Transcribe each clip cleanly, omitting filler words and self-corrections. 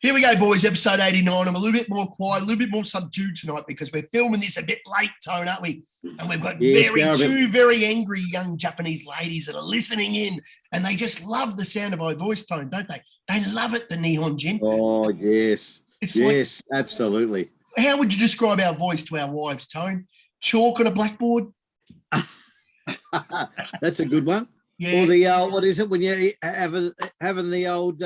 Here we go, boys, episode 89. I'm a little bit more quiet, a little bit more subdued tonight because we're filming this a bit late, Tone, aren't we? And we've got two very angry young Japanese ladies that are listening in, and they just love the sound of my voice, Tone, don't they? They love it, the Neon Gin. Oh, yes. Yes, absolutely. How would you describe our voice to our wives, Tone? Chalk on a blackboard? That's a good one. Yeah. Or the what is it when you're having the old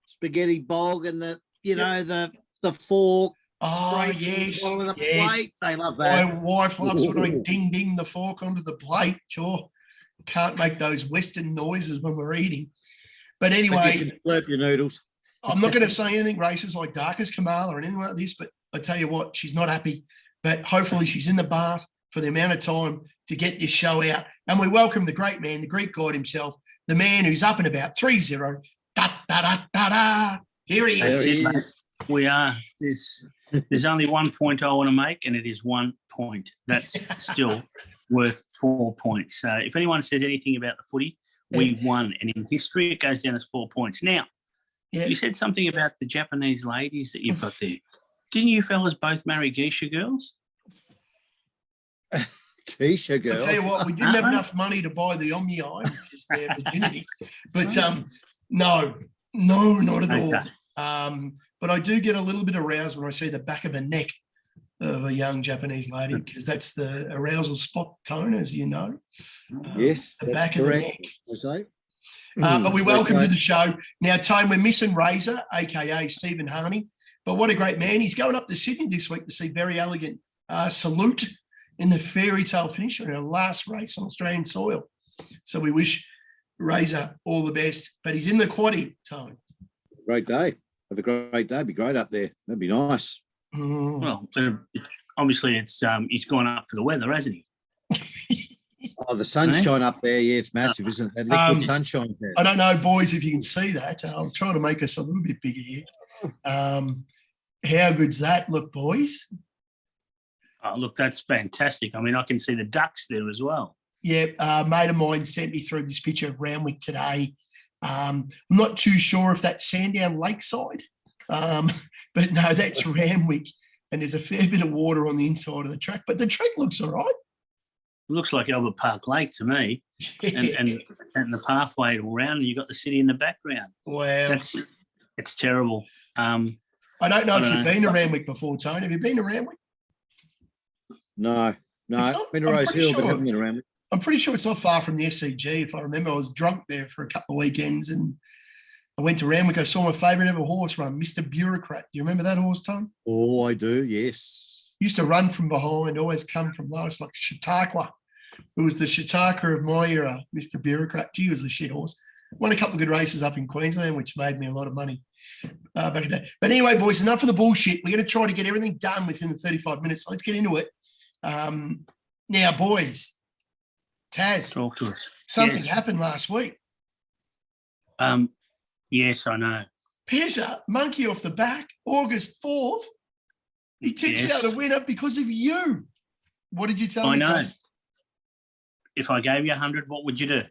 spaghetti bog and the the fork. Oh yes, on the plate. They love that. My wife loves when I ding the fork onto the plate. Sure, can't make those Western noises when we're eating. But anyway, you can slurp your noodles. I'm not going to say anything racist like dark as Kamala or anything like this. But I tell you what, she's not happy. But hopefully, she's in the bath for the amount of time to get this show out. And we welcome the great man, the Greek god himself, the man who's up and about 3-0. Da, da, da, da, da. Here he is. We are. There's only 1 point I want to make, and it is 1 point. That's still worth 4 points. So if anyone says anything about the footy, we won. And in history, it goes down as 4 points. Now, you said something about the Japanese ladies that you've got there. Didn't you fellas both marry geisha girls? Geisha girls. I tell you what, we didn't have enough money to buy the Omni Eye, which is their virginity. But no, not at all. But I do get a little bit aroused when I see the back of the neck of a young Japanese lady, because that's the arousal spot, Tone, as you know. Yes, the back of the neck. But we welcome to the show. Now, Tone, we're missing Razor, a.k.a. Stephen Harney. But what a great man. He's going up to Sydney this week to see Very Elegant salute in the fairy tale finish on our last race on Australian soil. So we wish Razor all the best. But he's in the quaddie, Tone. Great day. Have a great day. Be great up there. That'd be nice. Well, obviously it's he's gone up for the weather, hasn't he? Oh, the sunshine up there. Yeah, it's massive, isn't it? Liquid sunshine there. I don't know, boys, if you can see that. I'm trying to make us a little bit bigger here. How good's that look, boys? Oh, look, that's fantastic. I mean, I can see the ducks there as well. Yeah, a mate of mine sent me through this picture of Randwick today. I'm not too sure if that's Sandown Lakeside, but no, that's Randwick, and there's a fair bit of water on the inside of the track, but the track looks all right. It looks like Albert Park Lake to me, and the pathway all around, and you've got the city in the background. Wow. It's terrible. I don't know if you've been to Randwick before, Tony. Have you been to Randwick? No. I've been to Rose Hill, but I haven't been to Randwick. I'm pretty sure it's not far from the SCG. If I remember, I was drunk there for a couple of weekends, and I went to Randwick. I saw my favourite ever horse run, Mr. Bureaucrat. Do you remember that horse, Tom? Oh, I do, yes. Used to run from behind, always come from last, like Chautauqua. It was the Chautauqua of my era, Mr. Bureaucrat. Gee, was a shit horse. Won a couple of good races up in Queensland, which made me a lot of money back in that. But anyway, boys, enough of the bullshit. We're going to try to get everything done within the 35 minutes. So let's get into it. Now, boys, Taz, talk to us. Something happened last week. Yes, I know. Pezza, monkey off the back, August 4th. He tips out a winner because of you. What did you tell me? I know. Taz? If I gave you 100, what would you do?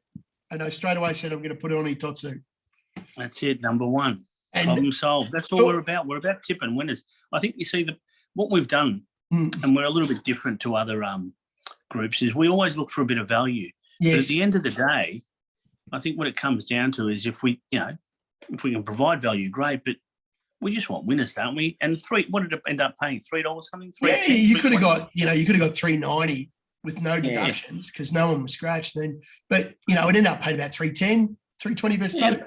I know, straight away said I'm going to put it on Itotsu. That's it, number one. And problem solved. That's all we're about. We're about tipping winners. I think you see what we've done, and we're a little bit different to other groups, is we always look for a bit of value. Yes. But at the end of the day, I think what it comes down to is if we can provide value, great, but we just want winners, don't we? And what did it end up paying? $3 something? Yeah, you could have got $3.90 with no deductions because no one was scratched then. But it ended up paying about $3.10, $3.20 per stake.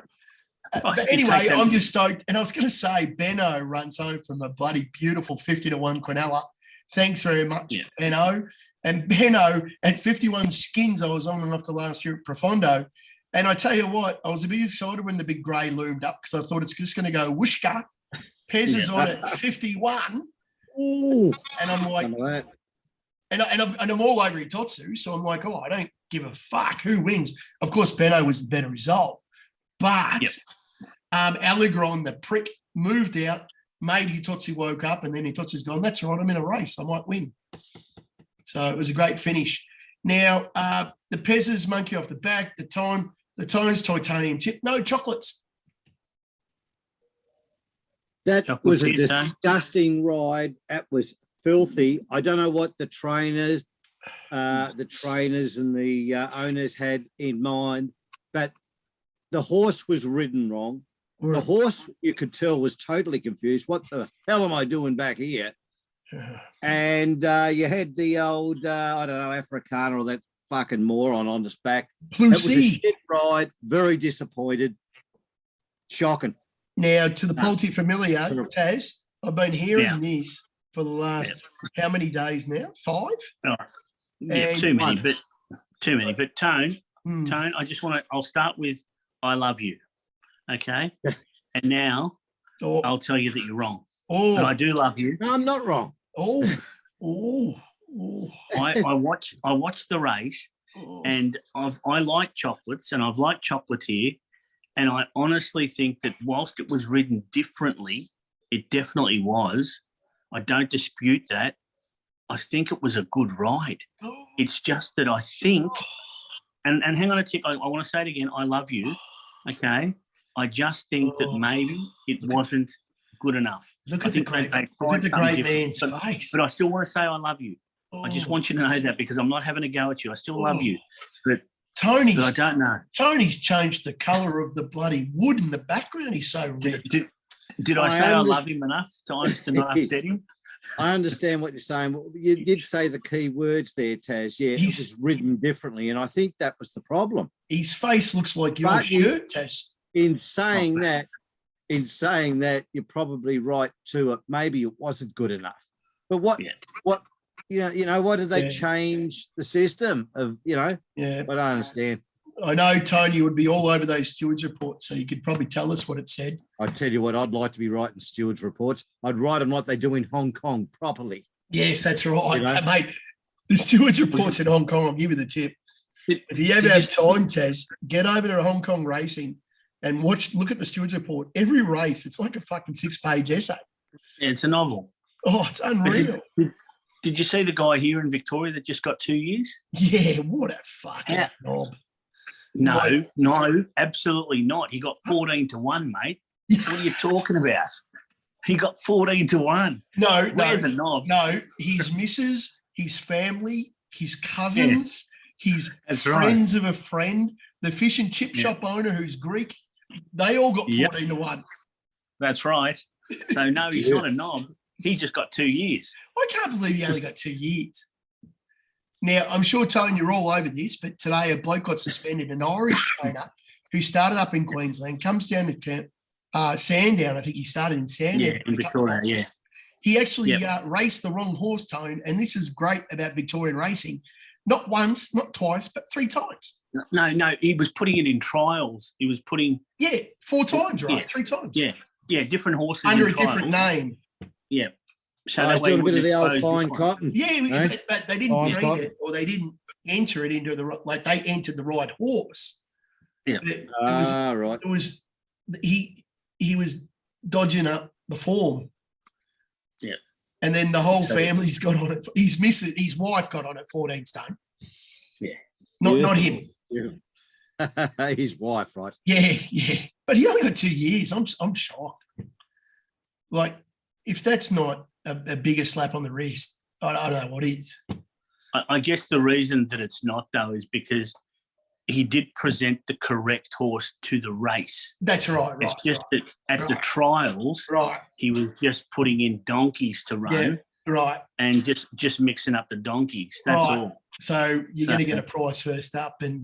But anyway, I'm just stoked. And I was going to say, Benno runs home from a bloody beautiful 50-1 Quinella. Thanks very much, Benno. And Benno, at 51 skins, I was on and off the last year at Profondo. And I tell you what, I was a bit excited when the big grey loomed up because I thought it's just going to go whooshka. Pez is on at 51. Ooh. And I'm like, and I'm all over Itotsu. So I'm like, I don't give a fuck who wins. Of course, Benno was the better result. But Allegron, the prick, moved out, made Hitotsu woke up, and then Hitotsu's gone, that's right, I'm in a race, I might win. So it was a great finish. Now, the Pez's monkey off the back, the Tone's titanium tip, no chocolates. That Chocolate was a pizza. disgusting ride. That was filthy. I don't know what the trainers and the owners had in mind, but the horse was ridden wrong. The horse, you could tell, was totally confused. What the hell am I doing back here? And you had the old, I don't know, Afrikaner or that fucking moron on his back. Blue It was a Sea. shit ride. Very disappointed. Shocking. Now, to the Polti familiar, Taz, I've been hearing Yeah. this for the last, how many days now? 5? Oh, yeah, And too many, one. but Tone, Hmm. Tone, I'll start with I love you. Okay. And now Oh, I'll tell you that you're wrong. But I oh, do love you. No, I'm not wrong. oh, oh, oh, I watch the race, oh. and I like chocolates, and I've liked chocolatier, and I honestly think that whilst it was ridden differently, it definitely was. I don't dispute that. I think it was a good ride. Oh. It's just that I think, and hang on a tick, I want to say it again, I love you, okay? I just think that maybe it wasn't good enough. Look I at the think great, they look at the tried something great different, man's face. but I still want to say I love you. I just want you to know that because I'm not having a go at you. I still love you, but Tony's, I don't know. Tony's changed the colour of the bloody wood in the background. He's so red. Did I say I love him enough times to not upset him? I understand what you're saying. You did say the key words there, Taz. Yeah, it was ridden differently, and I think that was the problem. His face looks like your But shirt, Taz. In saying that, you're probably right too. Maybe it wasn't good enough. But what why did they change the system of, Yeah. I don't understand. I know Tony would be all over those stewards reports, so you could probably tell us what it said. I tell you what, I'd like to be writing stewards reports. I'd write them like they do in Hong Kong properly. Yes, that's right, mate. The stewards reports in Hong Kong, I'll give you the tip. If you ever have time, Taz, get over to Hong Kong racing and look at the stewards report. Every race, it's like a fucking 6-page essay. Yeah, it's a novel. Oh, it's unreal. Did you see the guy here in Victoria that just got 2 years? Yeah, what a fucking knob. No, absolutely not. He got 14-1, mate. What are you talking about? He got 14-1. No, Where's the knob? No, his missus, his family, his cousins, his friends of a friend, the fish and chip shop owner who's Greek, they all got 14-1. That's right. So, no, he's not a knob. He just got 2 years. I can't believe he only got 2 years. Now, I'm sure, Tone, you're all over this, but today a bloke got suspended, an Irish trainer who started up in Queensland, comes down to camp, Sandown. I think he started in Sandown. Yeah, in Victoria, He actually raced the wrong horse, Tone, and this is great about Victorian racing. Not once, not twice, but 3 times. No, he was putting it in trials. He was putting... Yeah, 4 times, right? 3 times. Yeah, different horses under a trials. different name. Yeah. So that way, a bit of the old fine cotton. Yeah, but they didn't breed it, or they didn't enter it into they entered the right horse. Yeah. Right. It was he was dodging up the form. Yeah. And then the whole family's got on it. His wife got on it 14 stone. Yeah. Not him. Yeah. His wife, right? Yeah. But he only got 2 years. I'm shocked. Like, if that's not a bigger slap on the wrist, I don't know what is. I guess the reason that it's not, though, is because he did present the correct horse to the race. That's right. It's just that at the trials, he was just putting in donkeys to run. Yeah, right. And just mixing up the donkeys. That's all. So you're going to get a prize first up. And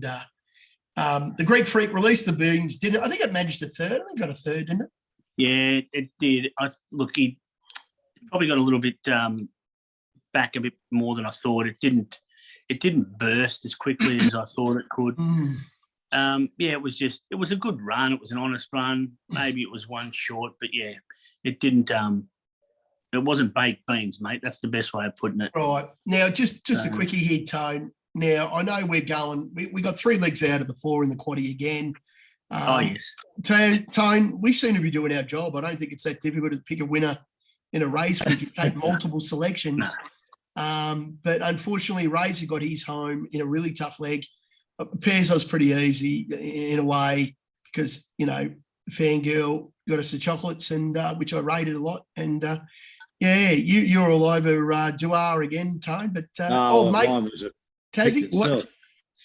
the Greek Freak released the beans, didn't it? I think it managed a third. I think it got a third, didn't it? Yeah, it did. He probably got a little bit back a bit more than I thought. It didn't burst as quickly as I thought it could. It was a good run. It was an honest run. Maybe it was one short, but yeah, it didn't. It wasn't baked beans, mate. That's the best way of putting it. Right. Now, just a quickie here, Tone. Now, I know we're going, we got 3 legs out of the 4 in the quaddie again. Yes. Tone, we seem to be doing our job. I don't think it's that difficult to pick a winner in a race where you take multiple selections. But unfortunately, Razor got his home in a really tough leg. Pairs was pretty easy in a way because, Fangirl got us the chocolates, and which I rated a lot. And yeah, you're all over Duar again, Tone. But mate, mine was a Tassie, itself.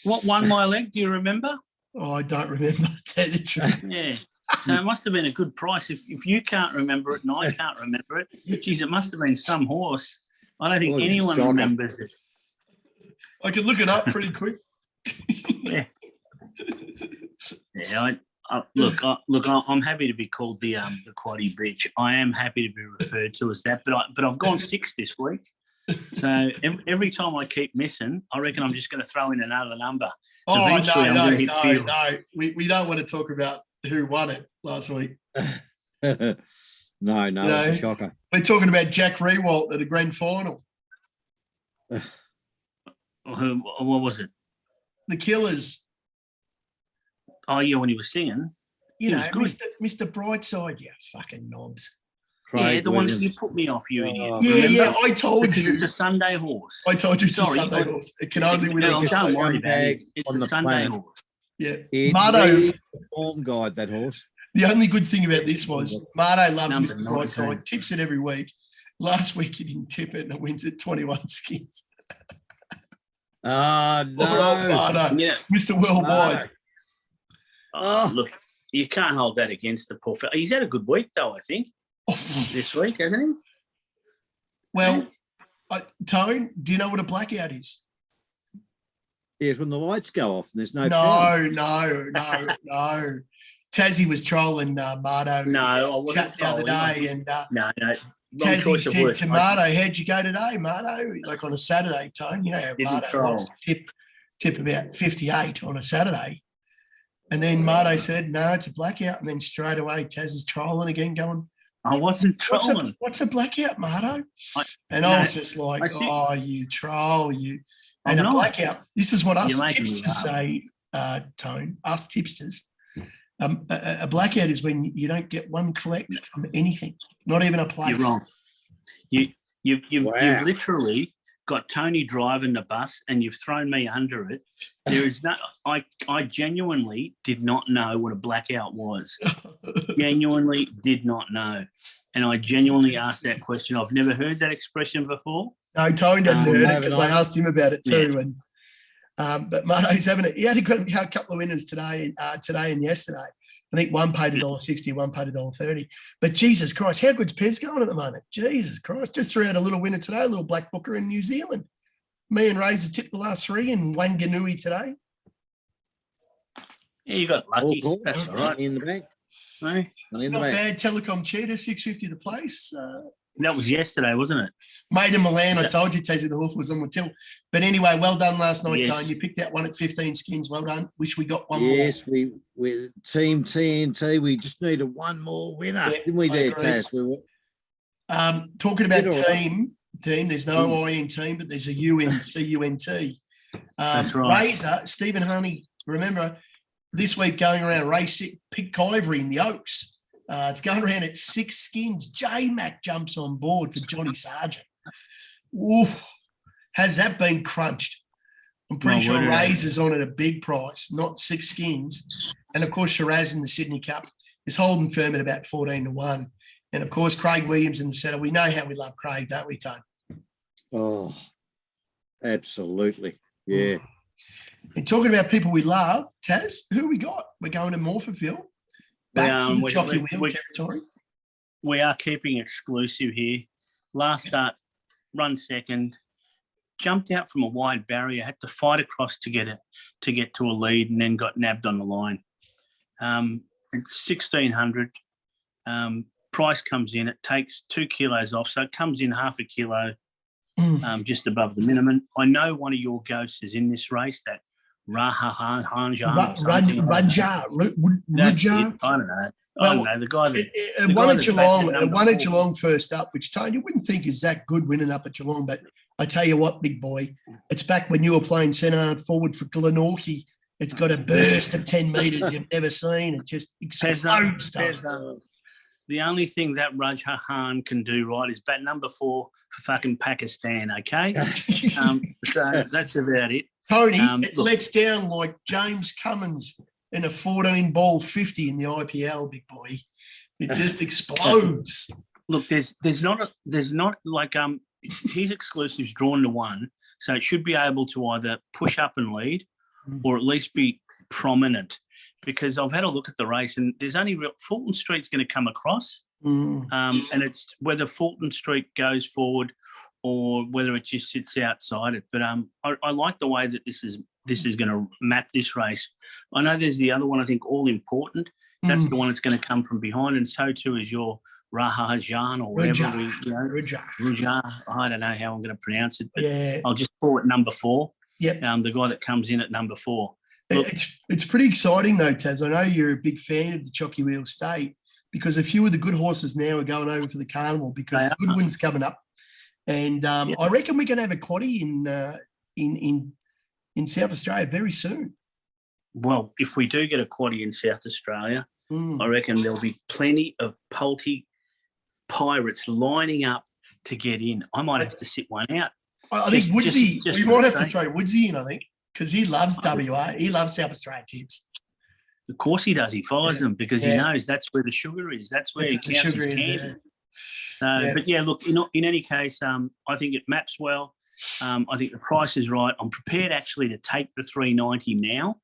What won my leg? Do you remember? Oh, I don't remember. Tell the truth. Yeah. So it must have been a good price. If you can't remember it and I can't remember it, geez, it must have been some horse. I don't think anyone remembers it. I could look it up pretty quick. Yeah. Yeah. I'm happy to be called the Quaddy Beach. I am happy to be referred to as that. But I've gone 6 this week. So every time I keep missing, I reckon I'm just going to throw in another number. Oh, Eventually, no. We don't want to talk about who won it last week. No, it's a shocker. We're talking about Jack Rewalt at the grand final. What was it? The Killers. Oh, yeah, when he was singing. You know, Mr. Brightside, you fucking knobs. Yeah, the one that you put me off, you idiot. Yeah, I told you. It's a Sunday horse. I told you it's a Sunday horse. It can only win. Don't worry about it. It's a Sunday horse. Yeah. Mardo, form guide, that horse. The only good thing about this was Mardo loves Mr. Brightside, tips it every week. Last week he didn't tip it and it wins at 21 skins. No. Mardo, Yeah. Mr. Worldwide. Look, you can't hold that against the poor fella. He's had a good week, though, I think, this week, hasn't he? Well, Tone, do you know what a blackout is? Yeah, it's when the lights go off and there's no No. Tassie was trolling Mardo. No, I wasn't the other day, and no. Tassie said to Mardo, "How'd you go today, Mardo?" Like on a Saturday, Tone. You know how Mardo wants to tip about 58 on a Saturday. And then Mardo said, "No, it's a blackout." And then straight away, Taz is trolling again, going, I wasn't trolling. What's a blackout, Mardo? I was just like, "Oh, you troll, you." And a blackout, this is what us tipsters say, Tone, us tipsters. A blackout is when you don't get one collect from anything, not even a place. You're wrong. You've literally got Tony driving the bus and you've thrown me under it. There is no. I genuinely did not know what a blackout was. Genuinely did not know, and I genuinely asked that question. I've never heard that expression before. No, Tony didn't heard it because I asked him about it too. Yeah. And but Mardo's having it. He had a couple of winners today and yesterday. I think one paid $1.60, one paid $1.30. But Jesus Christ, how good's Pez going at the moment? Jesus Christ, just threw out a little winner today, a little black booker in New Zealand. Me and Razor tipped the last 3 and Wanganui today. Yeah, you got lucky. Cool. That's all right. In the bank. No, not bad. Telecom Cheetah, $6.50 the place. That was yesterday, wasn't it? Made in Milan. I told you, Tassie, the hoof was on the till. But anyway, well done last night, Tone. You picked out one at 15 skins. Well done. Wish we got one more. Yes, we Team TNT. We just needed one more winner, didn't we, there, Taz? Talking about team. There's no I in team, but there's a U in CUNT. That's right. Razor, Stephen Honey. Remember this week going around race picked Ivory in the Oaks. It's going around at 6 skins. J-Mac jumps on board for Johnny Sargent. Oof. Has that been crunched? I'm pretty sure Razor's on at a big price, not 6 skins. And, of course, Shiraz in the Sydney Cup is holding firm at about 14-1. And, of course, Craig Williams in the setter. We know how we love Craig, don't we, Tone? Oh, absolutely. Yeah. And talking about people we love, Taz, who we got? We're going to Morphettville. Back to the jockey wheel territory. We are keeping exclusive here. Last start, run second, jumped out from a wide barrier, had to fight across to get to a lead, and then got nabbed on the line. It's 1,600. Price comes in. It takes 2 kilos off, so it comes in half a kilo, just above the minimum. I know one of your ghosts is in this race. That Raja. I don't know. The guy that won at Geelong first up, which Tony, you wouldn't think is that good winning up at Geelong, but I tell you what, big boy, it's back when you were playing centre forward for Glenorchy. It's got a burst of 10 metres you've never seen. It just explodes stuff. The only thing that Raj Khan can do right is bat number 4 for fucking Pakistan, okay? So that's about it. Tony, it lets down like James Cummins in a 14-ball 50 in the IPL, big boy. It just explodes. Look, there's not like his exclusive's drawn to 1, so it should be able to either push up and lead, or at least be prominent. Because I've had a look at the race, and there's only Fulton Street's going to come across, and it's whether Fulton Street goes forward or whether it just sits outside it. But I like the way that this is going to map this race. I know there's the other one, I think, All Important. That's the one that's going to come from behind, and so too is your Rahajan or whatever Raja. I don't know how I'm going to pronounce it, but I'll just call it number 4. Yep. The guy that comes in at number 4. Look, it's pretty exciting though, Taz. I know you're a big fan of the Jockey Wheel State because a few of the good horses now are going over for the carnival because the good one's coming up. And I reckon we're going to have a quaddie in South Australia very soon. Well, if we do get a quaddie in South Australia, I reckon there'll be plenty of Pulty pirates lining up to get in. I might have to sit one out. I think Woodsy, we might have to throw Woodsy in, I think, because he loves WA. He loves South Australia tips. Of course he does. He follows them because he knows that's where the sugar is. That's where he counts his candy. But yeah, look, in any case, I think it maps well. I think the price is right. I'm prepared actually to take the 390 now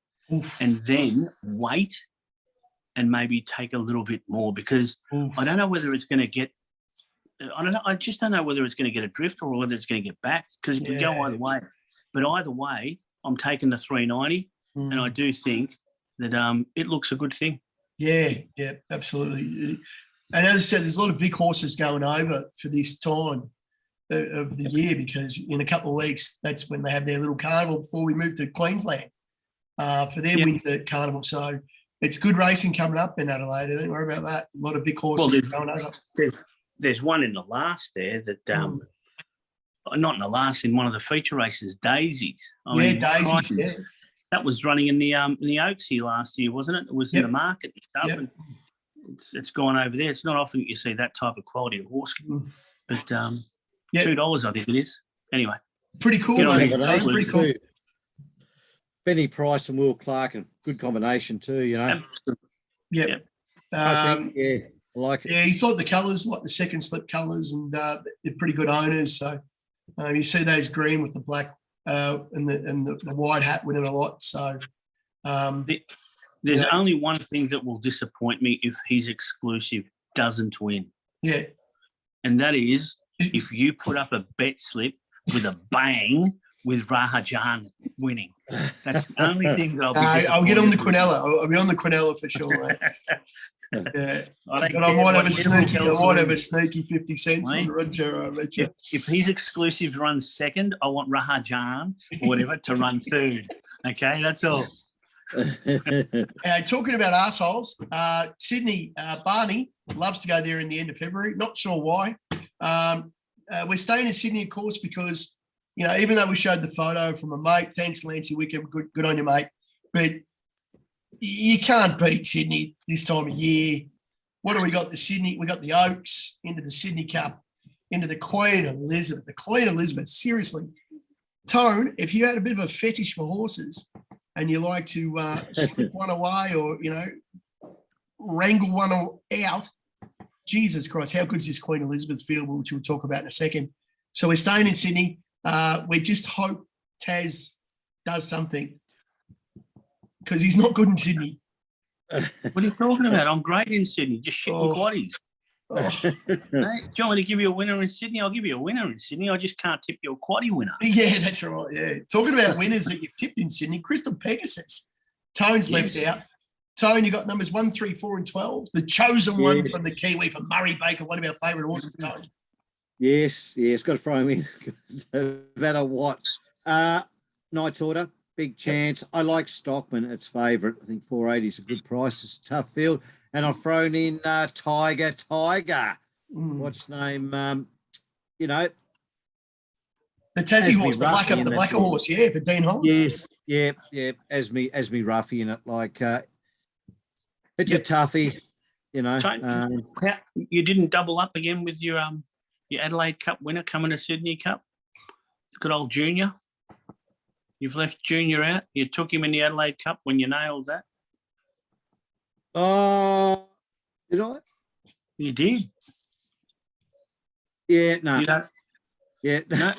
and then wait and maybe take a little bit more because I don't know whether it's going to get. I don't know. I just don't know whether it's going to get a drift or whether it's going to get back because it can go either way. But either way, I'm taking the 390, and I do think that it looks a good thing. Yeah, absolutely. And as I said, there's a lot of big horses going over for this time of the year because in a couple of weeks, that's when they have their little carnival before we move to Queensland for their winter carnival. So it's good racing coming up in Adelaide. Don't worry about that. A lot of big horses going over. There's one in the last there that not in the last, in one of the feature races, Daisies. I mean, Daisies. That was running in the Oaksy last year, wasn't it? It was in the market and stuff. And it's gone over there. It's not often you see that type of quality of horse, but $2 I think it is. Anyway, pretty cool. Pretty cool. Benny Price and Will Clark, and good combination too. You know. Yeah. I think, I like it. Yeah, you thought the colours, like the second slip colours, and they're pretty good owners. So you see those green with the black and the white hat winning a lot. So there's only one thing that will disappoint me if his exclusive doesn't win. Yeah, and that is if you put up a bet slip with a bang with Rahajan winning. That's the only thing that I'll be disappointed. I'll get on the Quinella. I'll be on the Quinella for sure, mate. Yeah, but I might have a sneaky 50 cents on Roger. I bet you. If his exclusive runs second, I want Rahajan or whatever to run third. Okay, that's all. Talking about assholes, Sydney, Barney loves to go there in the end of February. Not sure why. We're staying in Sydney, of course, because even though we showed the photo from a mate, thanks, Lancey Wickham, good on you, mate. But you can't beat Sydney this time of year. What do we got? We got the Oaks into the Sydney Cup, into the Queen Elizabeth. The Queen Elizabeth, seriously. Tone, if you had a bit of a fetish for horses and you like to slip one away or, wrangle one out, Jesus Christ, how good is this Queen Elizabeth field, which we'll talk about in a second. So we're staying in Sydney. We just hope Taz does something because he's not good in Sydney. What are you talking about? I'm great in Sydney. Just shitting quaddies. Hey, do you want me to give you a winner in Sydney? I'll give you a winner in Sydney. I just can't tip you a quaddie winner. Yeah, that's right. Yeah. Talking about winners that you've tipped in Sydney, Crystal Pegasus. Tone's left out. Tone, you got numbers 1, 3, 4, and 12. The chosen one from the Kiwi, from Murray Baker, one of our favourite horses, Tone. Yes, got to throw him in. No matter what. Knight's Order, big chance. I like Stockman, it's favourite. I think 480 is a good price. It's a tough field. And I've thrown in Tiger. What's his name? The Tassie horse, the blacker horse, for Dean Holland. Yes, yeah. As me roughy in it. Like it's a toughie, you didn't double up again with your Adelaide Cup winner coming to Sydney Cup. Good old Junior. You've left Junior out. You took him in the Adelaide Cup when you nailed that. Did I? You did. Yeah, no. You don't, Yeah. no.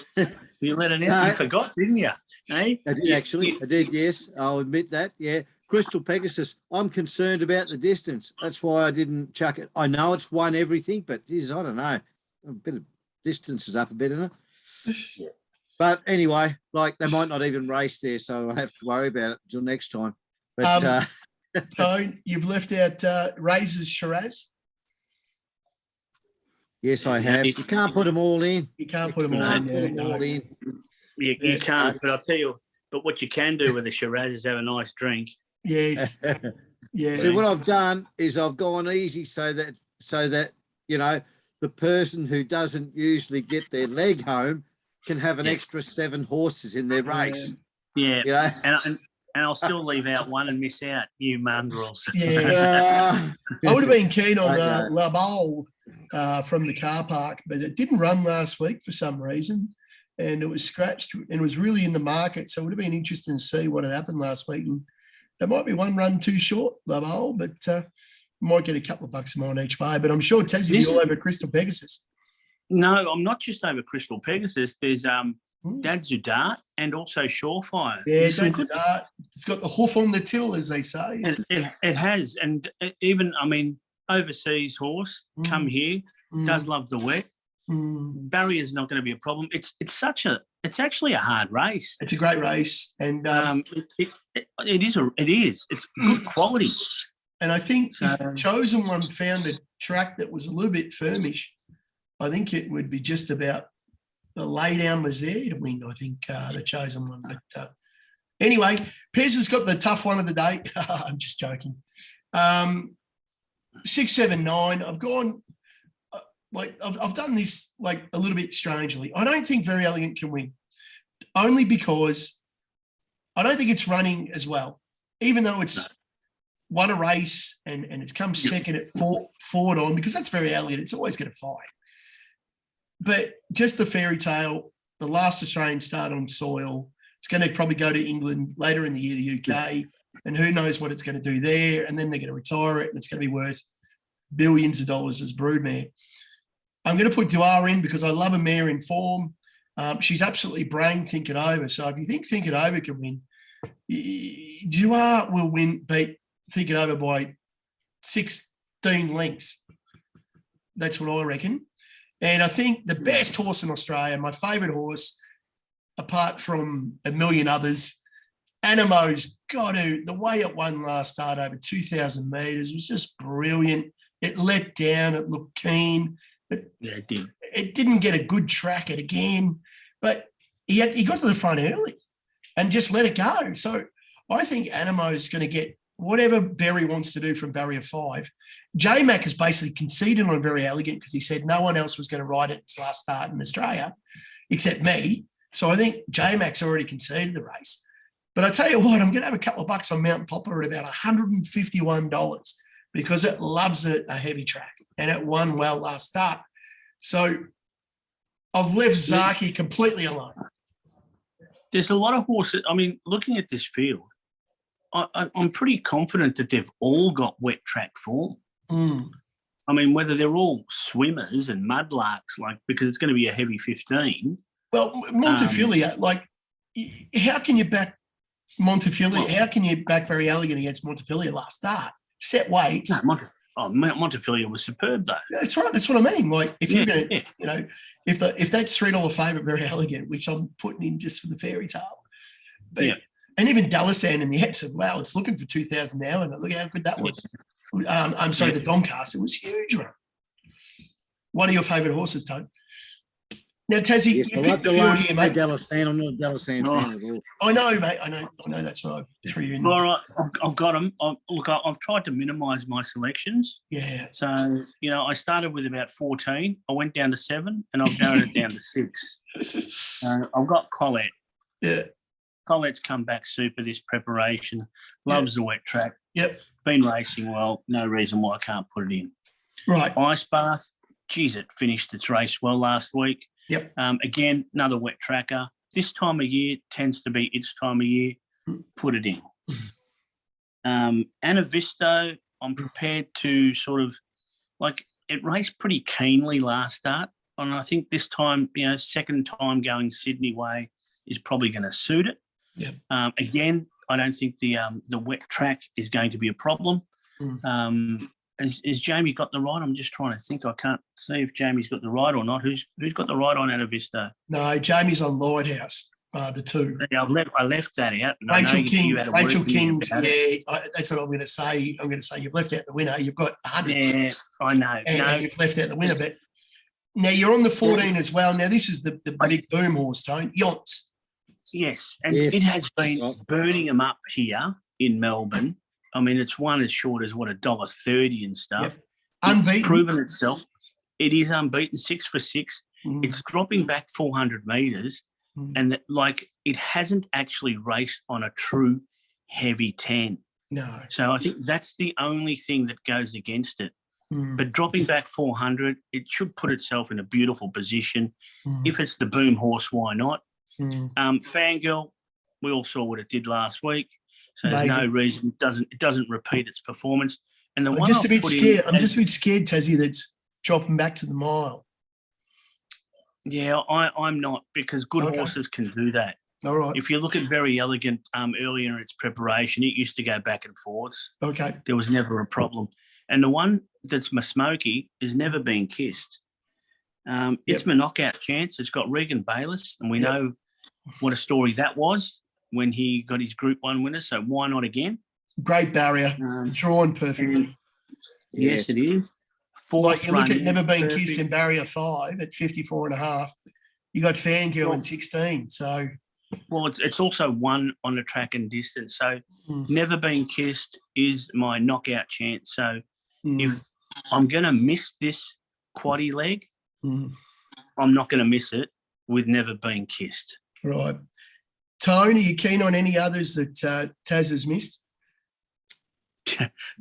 You let it out. No. You forgot, didn't you? Hey? I did actually. I did, yes. I'll admit that. Yeah. Crystal Pegasus, I'm concerned about the distance. That's why I didn't chuck it. I know it's won everything, but geez, I don't know. A bit of distance is up a bit, isn't it? Yeah. But anyway, like they might not even race there, so I have to worry about it until next time. But Tone, you've left out Razor's Shiraz. yes, I have. You can't put them all in. You can't put them all in. Put them all in. You can't, but I'll tell you, but what you can do with a Shiraz is have a nice drink. Yes. Yeah. See, what I've done is I've gone easy so that you know the person who doesn't usually get their leg home can have an extra 7 horses in their race. Yeah, you know? and I'll still leave out one and miss out, you mongrels. Yeah. I would have been keen on La Bolle from the car park, but it didn't run last week for some reason, and it was scratched and was really in the market. So it would have been interesting to see what had happened last week. And there might be one run too short, La Bolle, but might get a couple of bucks more on each way. But I'm sure Tassie will be all over Crystal Pegasus. No, I'm not just over Crystal Pegasus. There's Dad Zudart and also Surefire. Yeah, Dad Zudart. It's got the hoof on the till, as they say. It has. And even, I mean, overseas horse, come here, does love the wet. Barrier's not going to be a problem. It's actually a hard race. It's a great race. And it is. It's good quality. And I think if the chosen one found a track that was a little bit firmish, I think it would be just about the lay down was there to win, I think, the chosen one. But anyway, Pez has got the tough one of the day. I'm just joking. 6, 7, 9. I've gone, I've done this like a little bit strangely. I don't think Very Elegant can win, only because I don't think it's running as well, even though it's won a race and it's come second at forward on, because that's Very Elegant. It's always going to fight. But just the fairy tale, the last Australian start on soil, it's going to probably go to England later in the year, the UK, and who knows what it's going to do there. And then they're going to retire it, and it's going to be worth billions of dollars as broodmare. I'm going to put Duar in because I love a mare in form. She's absolutely brain Think It Over. So if you think Think It Over can win, Duar will beat Think It Over by 16 lengths. That's what I reckon. And I think the best horse in Australia, my favourite horse, apart from a million others, Anamo's got to, the way it won last start over 2,000 metres was just brilliant. It let down, it looked keen. It did. It didn't get a good track it again, but he got to the front early and just let it go. So I think Anamo's going to get whatever Berry wants to do from barrier 5. J-Mac has basically conceded on Very Elegant because he said no one else was going to ride it its last start in Australia except me. So I think J-Mac's already conceded the race. But I tell you what, I'm going to have a couple of bucks on Mountain Poplar at about $151 because it loves a heavy track and it won well last start. So I've left Zaki completely alone. There's a lot of horses. I mean, looking at this field, I'm pretty confident that they've all got wet track form. I mean, whether they're all swimmers and mudlarks, because it's going to be a heavy 15. Well, Montefilia, how can you back Montefilia? How can you back Very Elegant against Montefilia last start? Set weights. No, Montefilia was superb though. That's right. That's what I mean. If you're going to, if that's $3 favourite Very Elegant, which I'm putting in just for the fairy tale, but. And even Dallasan in the app said, wow, it's looking for 2,000 now. And look how good that was. I'm sorry, the Doncaster was huge. Run. One of your favourite horses, Toad. Now, Tassie, yes, you picked the field here, mate. Dallasan. I'm not a Dallasan fan at all. I know, mate. I know that's what I threw you in. All right, I've got them. I've tried to minimise my selections. Yeah. So, I started with about 14. I went down to 7 and I've narrowed it down to 6. I've got Colette. Yeah. Colette's come back super this preparation. Loves the wet track. Yep. Been racing well. No reason why I can't put it in. Right. Ice Bath. Geez, it finished its race well last week. Yep. Again, another wet tracker. This time of year tends to be its time of year. Put it in. Anna Visto, I'm prepared to sort of it raced pretty keenly last start. And I think this time, second time going Sydney way is probably going to suit it. Yeah. Again, I don't think the wet track is going to be a problem. Has Jamie got the ride? I'm just trying to think. I can't see if Jamie's got the ride or not. Who's got the ride on out of Vista? No, Jamie's on Lighthouse, the two. Yeah, I left that out. And Rachel King. you had a Rachel word to me King's. about it. That's what I'm going to say. I'm going to say you've left out the winner. You've got 100. Yeah, I know. And you've left out the winner. But now you're on the 14 as well. Now this is the big boom horse, Tone. Yonts. Yes, and it has been burning them up here in Melbourne. I mean, it's one as short as $1.30 and stuff. Yep. Unbeaten. It's proven itself. It is unbeaten, 6 for 6. It's dropping back 400 metres, and it hasn't actually raced on a true heavy 10. No. So I think that's the only thing that goes against it. But dropping back 400, it should put itself in a beautiful position. If it's the boom horse, why not? Fangirl, we all saw what it did last week. So there's no reason it doesn't repeat its performance. And I'm just a bit scared. I'm just a bit scared, Tassie, that's dropping back to the mile. Yeah, I'm not, because good horses can do that. All right. If you look at Very Elegant earlier in its preparation, it used to go back and forths. Okay. There was never a problem. And the one that's my Smoky is Never Been Kissed. It's my knockout chance. It's got Regan Bayliss, and we know what a story that was when he got his Group 1 winner, so why not again? Great barrier, drawn perfectly. Yes, it is. You look at Never Been Kissed in barrier 5 at 54.5. You got Fangirl in 16, so... Well, it's also one on the track and distance, so Never Been Kissed is my knockout chance. So if I'm going to miss this quaddie leg, I'm not going to miss it with Never Been Kissed. Right. Tony, are you keen on any others that Taz has missed?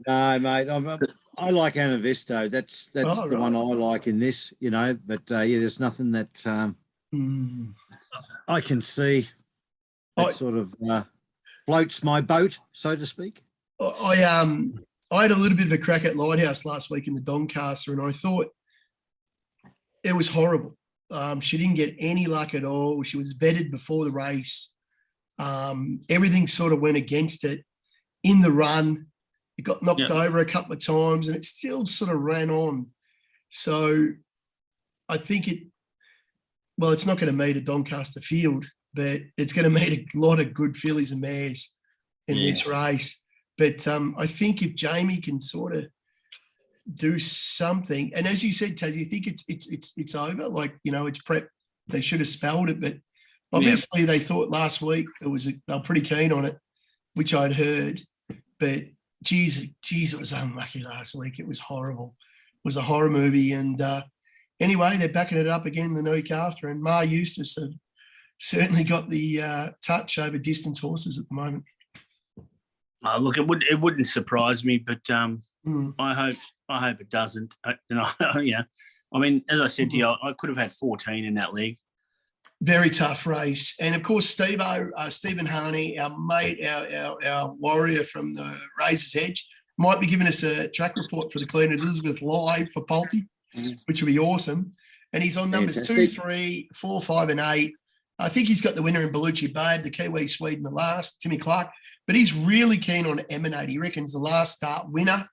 No, mate. I like Anavisto. That's the one I like in this, But there's nothing that I can see that sort of floats my boat, so to speak. I had a little bit of a crack at Lighthouse last week in the Doncaster, and I thought it was horrible. She didn't get any luck at all. She was vetted before the race. Everything sort of went against it in the run. It got knocked over a couple of times, and it still sort of ran on. So I think it's not going to meet a Doncaster field, but it's going to meet a lot of good fillies and mares in this race. But I think if Jamie can sort of do something, and as you said, Taz, you think it's over, it's prep. They should have spelled it, but obviously they thought last week they were pretty keen on it, which I'd heard. But geez, it was unlucky last week. It was horrible. It was a horror movie, and anyway, they're backing it up again the week after, and Ma Eustace have certainly got the touch over distance horses at the moment. Look, it wouldn't surprise me, but I hope it doesn't. I mean, as I said to you, I could have had 14 in that league. Very tough race, and of course, Stephen Harney, our mate, our warrior from the Razor's Edge, might be giving us a track report for the Queen Elizabeth live for Pulte, which would be awesome. And he's on numbers 2, 3, 4, 5, and 8. I think he's got the winner in Bellucci Babe, the Kiwi Swede in the last, Timmy Clark. But he's really keen on Emanate. He reckons the last start winner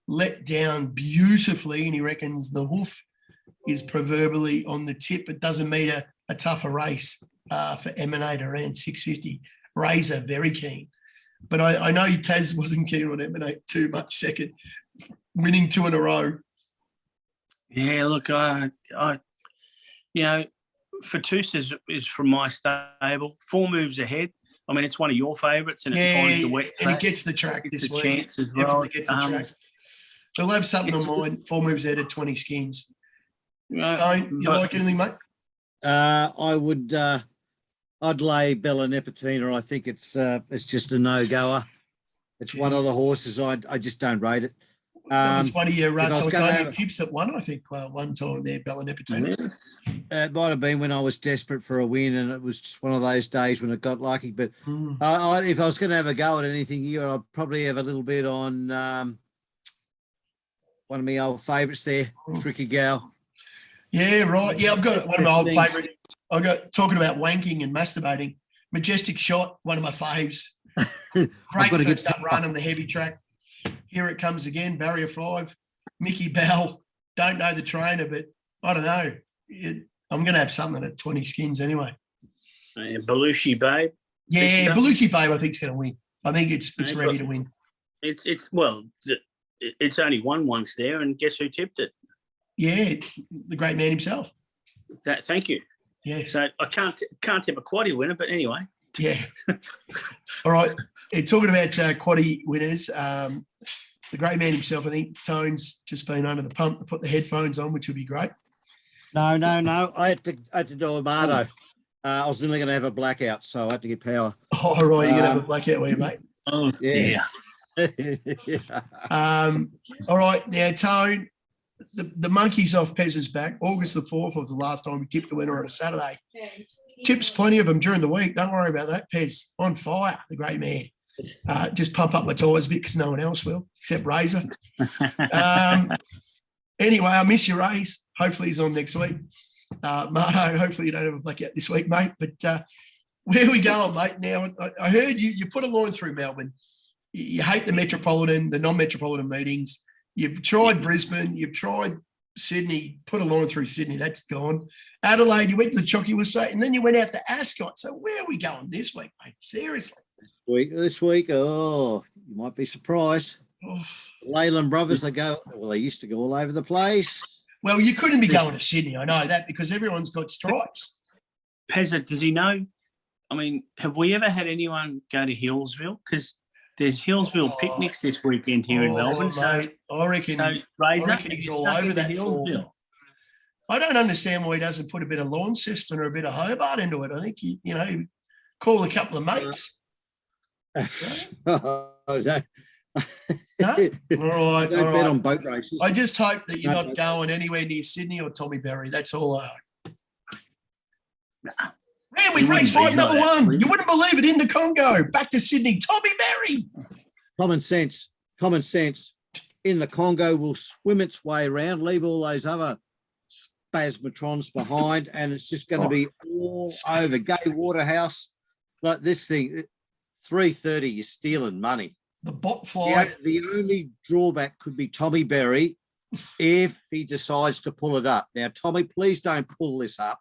let down beautifully, and he reckons the hoof is proverbially on the tip. It doesn't meet a tougher race for Emanate around 650. Razor, very keen. But I know Taz wasn't keen on Emanate too much second, winning 2 in a row. Yeah, look, Fatusa is from my stable. 4 moves ahead. I mean, it's one of your favourites, and it finds the wet track. And it gets the track this week. Chance as well. Definitely gets the track. So we'll have something on mind. 4 moves ahead at 20 skins. You like anything, mate? I'd lay Bella Nepotina. I think it's just a no-goer. It's one of the horses I just don't rate it. It's one of your tips that won, I think, one time there, Bella Nepotina. It might have been when I was desperate for a win, and it was just one of those days when it got lucky. But if I was going to have a go at anything here, I'd probably have a little bit on one of my old favourites there, Tricky Gal. Yeah, right. Yeah, I've got one of my old favourite. I've got talking about wanking and masturbating. Majestic Shot, one of my faves. Great first up run on the heavy track. Here it comes again, Barrier 5. Mickey Bell. Don't know the trainer, but I don't know. I'm going to have something at 20 skins anyway. Belushi Babe. Yeah, Belushi Babe, I think is going to win. I think it's ready to win. It's only won once there, and guess who tipped it? Yeah, the great man himself. Thank you. Yes. So I can't tip a quaddie winner, but anyway. Yeah. All right. Talking about quaddie winners, the great man himself, I think Tone's just been under the pump to put the headphones on, which would be great. No. I had to do a Mardo. I was nearly going to have a blackout, so I had to get power. Oh, right. You're going to have a blackout, were you, mate? Oh, yeah. All right. Now, Tone, the monkey's off Pez's back. August the 4th was the last time we tipped the winner on a Saturday. Tips plenty of them during the week. Don't worry about that. Pez, on fire, the great man. Just pump up my tyres a bit because no one else will, except Razor. Anyway, I miss your race. Hopefully he's on next week. Marto, hopefully you don't have a blackout this week, mate. But where are we going, mate? Now, I heard you put a line through Melbourne. You hate the Metropolitan, the non-Metropolitan meetings. You've tried Brisbane. You've tried Sydney, put a line through Sydney. That's gone. Adelaide, you went to the Chocky Wissate, and then you went out to Ascot. So where are we going this week, mate? Seriously. This week, you might be surprised. Oh. Leyland Brothers, they used to go all over the place. Well, you couldn't be going to Sydney. I know that because everyone's got stripes. Pezza, does he know? I mean, have we ever had anyone go to Hillsville? Because there's Hillsville picnics this weekend here in Melbourne. Mate, I reckon he's all over that Hillsville. I don't understand why he doesn't put a bit of Launceston or a bit of Hobart into it. I think call a couple of mates. No? All right. Bet on boat races. I just hope that you're not going anywhere near Sydney or Tommy Berry. That's all I hope. Man, we raced 5 number 1. You wouldn't believe it, in the Congo. Back to Sydney. Tommy Berry. Common sense. In the Congo will swim its way around, leave all those other spasmatrons behind, and it's just going to be all over. Gay Waterhouse, like this thing, 3:30, you're stealing money. The bot fly. The only drawback could be Tommy Berry if he decides to pull it up. Now, Tommy, please don't pull this up.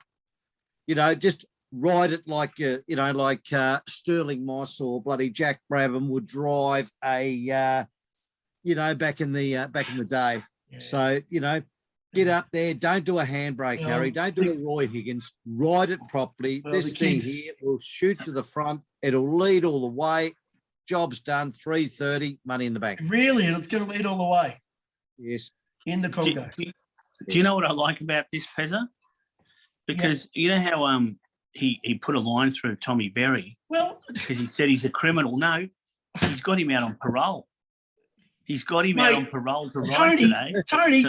Just ride it like Sterling Moss or bloody Jack Brabham would drive a back in the day. Yeah. So get up there. Don't do a handbrake, Harry. Don't do a Roy Higgins. Ride it properly. This thing here will shoot to the front. It'll lead all the way. Job's done. 3:30. Money in the bank. Really, and it's going to lead all the way. Yes. In the Congo. Do you know what I like about this, Pezza? Because you know how he put a line through Tommy Berry. Well, because he said he's a criminal. No, he's got him out on parole. He's got him out on parole to ride today. Tony,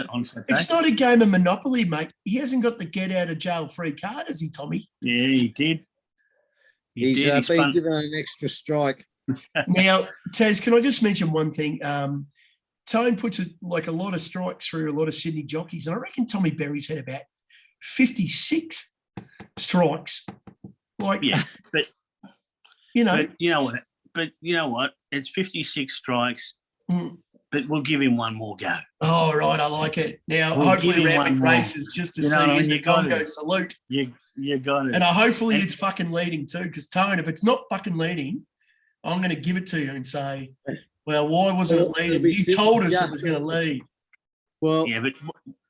it's not a game of Monopoly, mate. He hasn't got the get out of jail free card, has he, Tommy? Yeah, he did. He's been given an extra strike. Now, Taz, can I just mention one thing? Tone puts a lot of strikes through a lot of Sydney jockeys, and I reckon Tommy Berry's had about 56 strikes. But you know what? It's 56 strikes. But we'll give him one more go. Oh, right. I like it. Now, hopefully Rapid races just to see in the Congo salute. You got it. And hopefully it's fucking leading too, because Tone, if it's not fucking leading, I'm going to give it to you and say, well, why wasn't it leading? You told us it was going to lead. Well, yeah, but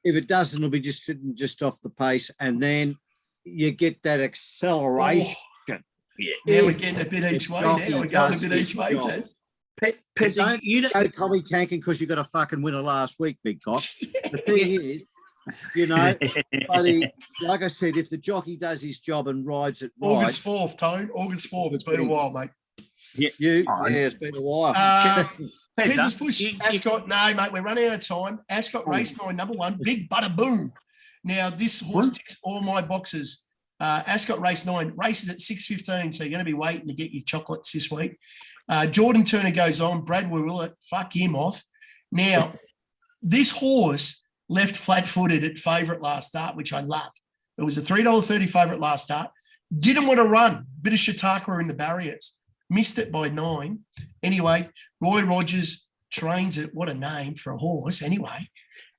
if it doesn't, it'll be just sitting just off the pace, and then you get that acceleration. Yeah. Now we're getting a bit each way. Now we're going a bit each way, Taz. You don't go Tommy tanking because you got a fucking winner last week, big cock. The thing is, buddy, like I said, if the jockey does his job and rides it right. August 4th, Tone. August 4th. It's been a while, mate. Yeah, it's been a while. Pezza's push. Ascot. No, mate, we're running out of time. Ascot race 9, number 1. Big butter boom. Now, this horse ticks all my boxes. Ascot race 9 races at 6:15, so you're going to be waiting to get your chocolates this week. Jordan Turner goes on. Brad Willett, fuck him off. Now, this horse left flat-footed at favourite last start, which I love. It was a $3.30 favourite last start. Didn't want to run. Bit of Chautauqua in the barriers. Missed it by 9. Anyway, Roy Rogers trains it. What a name for a horse anyway.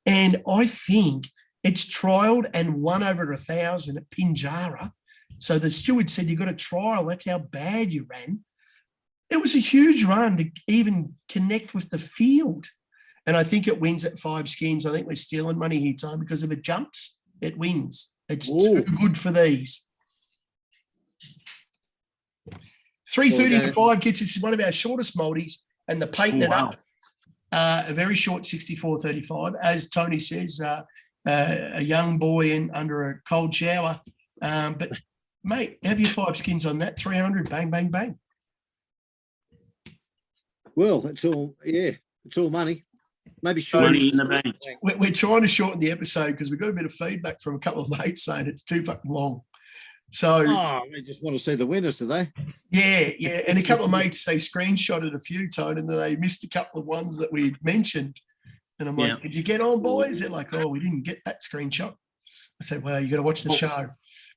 And I think it's trialled and won over 1,000 at Pinjarra. So the steward said, you've got a trial. That's how bad you ran. It was a huge run to even connect with the field. And I think it wins at 5 skins. I think we're stealing money here, Tom, because if it jumps, it wins. It's too good for these. 3:30 to 5 gets us one of our shortest multis, and the painting it up. A very short 64.35. As Tony says, a young boy in under a cold shower. But, mate, have your 5 skins on that. 300, bang, bang, bang. Well, it's all money. Maybe money in the bank. We're trying to shorten the episode because we've got a bit of feedback from a couple of mates saying it's too fucking long. So they just want to see the winners, do they? Yeah. And a couple of mates say screenshotted a few, Tone, and then they missed a couple of ones that we mentioned. And I'm like, did you get on, boys? They're like, oh, we didn't get that screenshot. I said, well, you got to watch the show.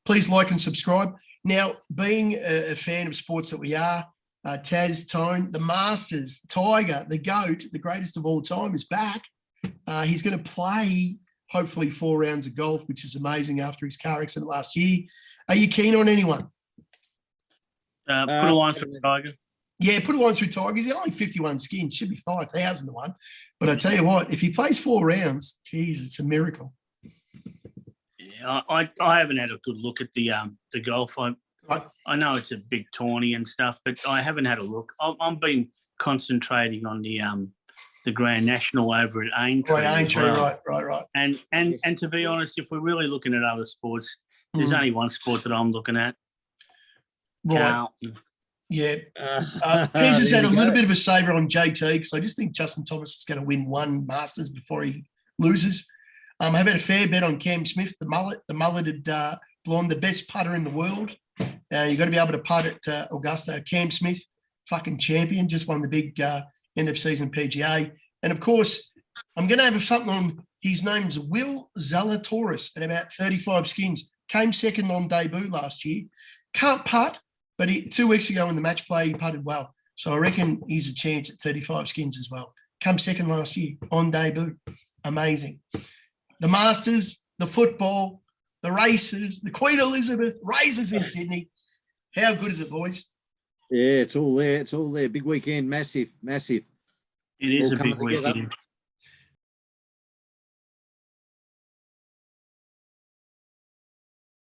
Please like and subscribe. Now, being a fan of sports that we are, Taz, Tone, the Masters, Tiger, the GOAT, the greatest of all time, is back. He's going to play hopefully 4 rounds of golf, which is amazing after his car accident last year. Are you keen on anyone? Put a line through Tiger. Yeah, put a line through Tiger. He's only 51 skins. Should be 5,000 to 1. But I tell you what, if he plays 4 rounds, geez, it's a miracle. Yeah, I haven't had a good look at the golf. I know it's a big tourney and stuff, but I haven't had a look. I've been concentrating on the Grand National over at Aintree. Right. And to be honest, if we're really looking at other sports, there's only one sport that I'm looking at. Right. Carlton. Yeah. Pez has had a little bit of a saver on JT because I just think Justin Thomas is going to win one Masters before he loses. I've had a fair bet on Cam Smith, the mulleted blonde, the best putter in the world. You've got to be able to putt at Augusta. Cam Smith, fucking champion, just won the big end of season PGA. And of course, I'm going to have something on. His name's Will Zalatoris at about 35 skins. Came second on debut last year. Can't putt, but 2 weeks ago in the match play, he putted well. So I reckon he's a chance at 35 skins as well. Come second last year on debut. Amazing. The Masters, the football, the races, the Queen Elizabeth, races in Sydney. How good is it, boys? Yeah, it's all there. It's all there. Big weekend, massive. It is all a big together. weekend.